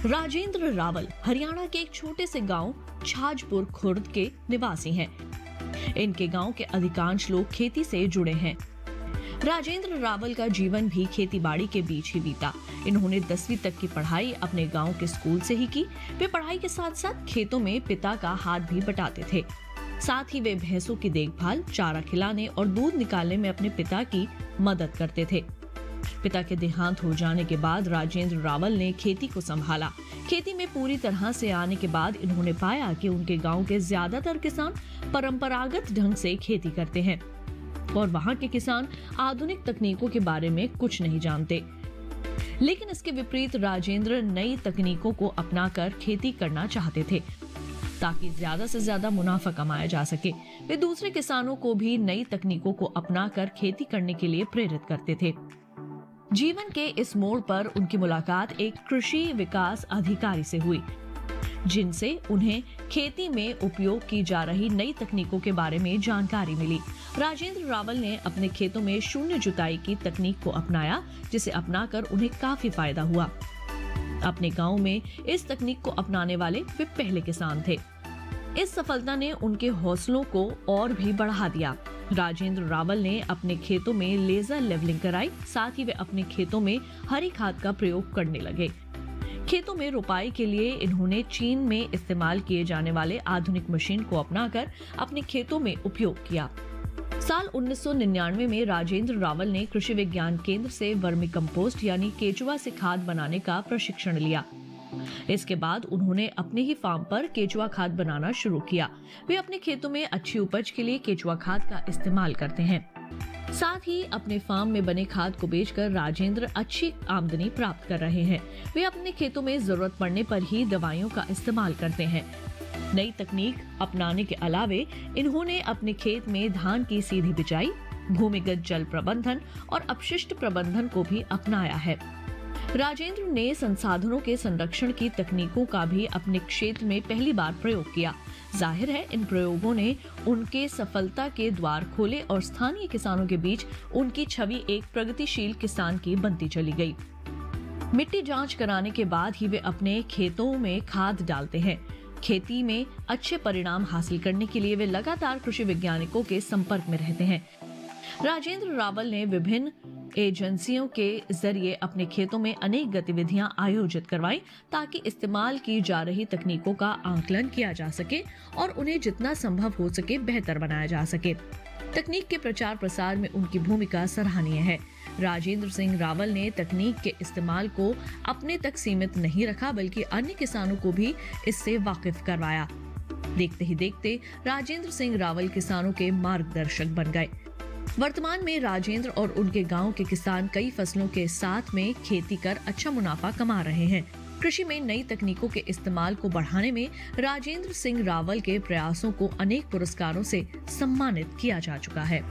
राजेंद्र रावल हरियाणा के एक छोटे से गांव छाजपुर खुर्द के निवासी हैं। इनके गांव के अधिकांश लोग खेती से जुड़े हैं। राजेंद्र रावल का जीवन भी खेती-बाड़ी के बीच ही बीता। इन्होंने 10वीं तक की पढ़ाई अपने गांव के स्कूल से ही की। वे पढ़ाई के साथ साथ खेतों में पिता का हाथ भी बटाते थे। साथ ही वे भैंसों की देखभाल, चारा खिलाने और दूध निकालने में अपने पिता की मदद करते थे। पिता के देहांत हो जाने के बाद राजेंद्र रावल ने खेती को संभाला। खेती में पूरी तरह से आने के बाद इन्होंने पाया कि उनके गांव के ज्यादातर किसान परंपरागत ढंग से खेती करते हैं और वहां के किसान आधुनिक तकनीकों के बारे में कुछ नहीं जानते। लेकिन इसके विपरीत राजेंद्र नई तकनीकों को अपनाकर खेती करना चाहते थे ताकि ज्यादा से ज्यादा मुनाफा कमाया जा सके। वे दूसरे किसानों को भी नई तकनीकों को अपनाकर खेती करने के लिए प्रेरित करते थे। जीवन के इस मोड़ पर उनकी मुलाकात एक कृषि विकास अधिकारी से हुई, जिनसे उन्हें खेती में उपयोग की जा रही नई तकनीकों के बारे में जानकारी मिली। राजेंद्र रावल ने अपने खेतों में शून्य जुताई की तकनीक को अपनाया, जिसे अपनाकर उन्हें काफी फायदा हुआ। अपने गांव में इस तकनीक को अपनाने वाले वे पहले किसान थे। इस सफलता ने उनके हौसलों को और भी बढ़ा दिया। राजेंद्र रावल ने अपने खेतों में लेजर लेवलिंग कराई। साथ ही वे अपने खेतों में हरी खाद का प्रयोग करने लगे। खेतों में रोपाई के लिए इन्होंने चीन में इस्तेमाल किए जाने वाले आधुनिक मशीन को अपनाकर अपने खेतों में उपयोग किया। साल 1999 में राजेंद्र रावल ने कृषि विज्ञान केंद्र से वर्मी कंपोस्ट यानी केचुआ से खाद बनाने का प्रशिक्षण लिया। इसके बाद उन्होंने अपने ही फार्म पर केचुआ खाद बनाना शुरू किया। वे अपने खेतों में अच्छी उपज के लिए केचुआ खाद का इस्तेमाल करते हैं। साथ ही अपने फार्म में बने खाद को बेचकर राजेंद्र अच्छी आमदनी प्राप्त कर रहे हैं। वे अपने खेतों में जरूरत पड़ने पर ही दवाइयों का इस्तेमाल करते हैं। नई तकनीक अपनाने के अलावे इन्होंने अपने खेत में धान की सीधी बिजाई, भूमिगत जल प्रबंधन और अपशिष्ट प्रबंधन को भी अपनाया है। राजेंद्र ने संसाधनों के संरक्षण की तकनीकों का भी अपने क्षेत्र में पहली बार प्रयोग किया। जाहिर है इन प्रयोगों ने उनके सफलता के द्वार खोले और स्थानीय किसानों के बीच उनकी छवि एक प्रगतिशील किसान की बनती चली गई। मिट्टी जांच कराने के बाद ही वे अपने खेतों में खाद डालते हैं। खेती में अच्छे परिणाम हासिल करने के लिए वे लगातार कृषि वैज्ञानिकों के संपर्क में रहते हैं। राजेंद्र रावल ने विभिन्न एजेंसियों के जरिए अपने खेतों में अनेक गतिविधियां आयोजित करवाई ताकि इस्तेमाल की जा रही तकनीकों का आकलन किया जा सके और उन्हें जितना संभव हो सके बेहतर बनाया जा सके। तकनीक के प्रचार प्रसार में उनकी भूमिका सराहनीय है। राजेंद्र सिंह रावल ने तकनीक के इस्तेमाल को अपने तक सीमित नहीं रखा, बल्कि अन्य किसानों को भी इससे वाकिफ करवाया। देखते ही देखते राजेंद्र सिंह रावल किसानों के मार्गदर्शक बन गए। वर्तमान में राजेंद्र और उनके गांव के किसान कई फसलों के साथ में खेती कर अच्छा मुनाफा कमा रहे हैं। कृषि में नई तकनीकों के इस्तेमाल को बढ़ाने में राजेंद्र सिंह रावल के प्रयासों को अनेक पुरस्कारों से सम्मानित किया जा चुका है।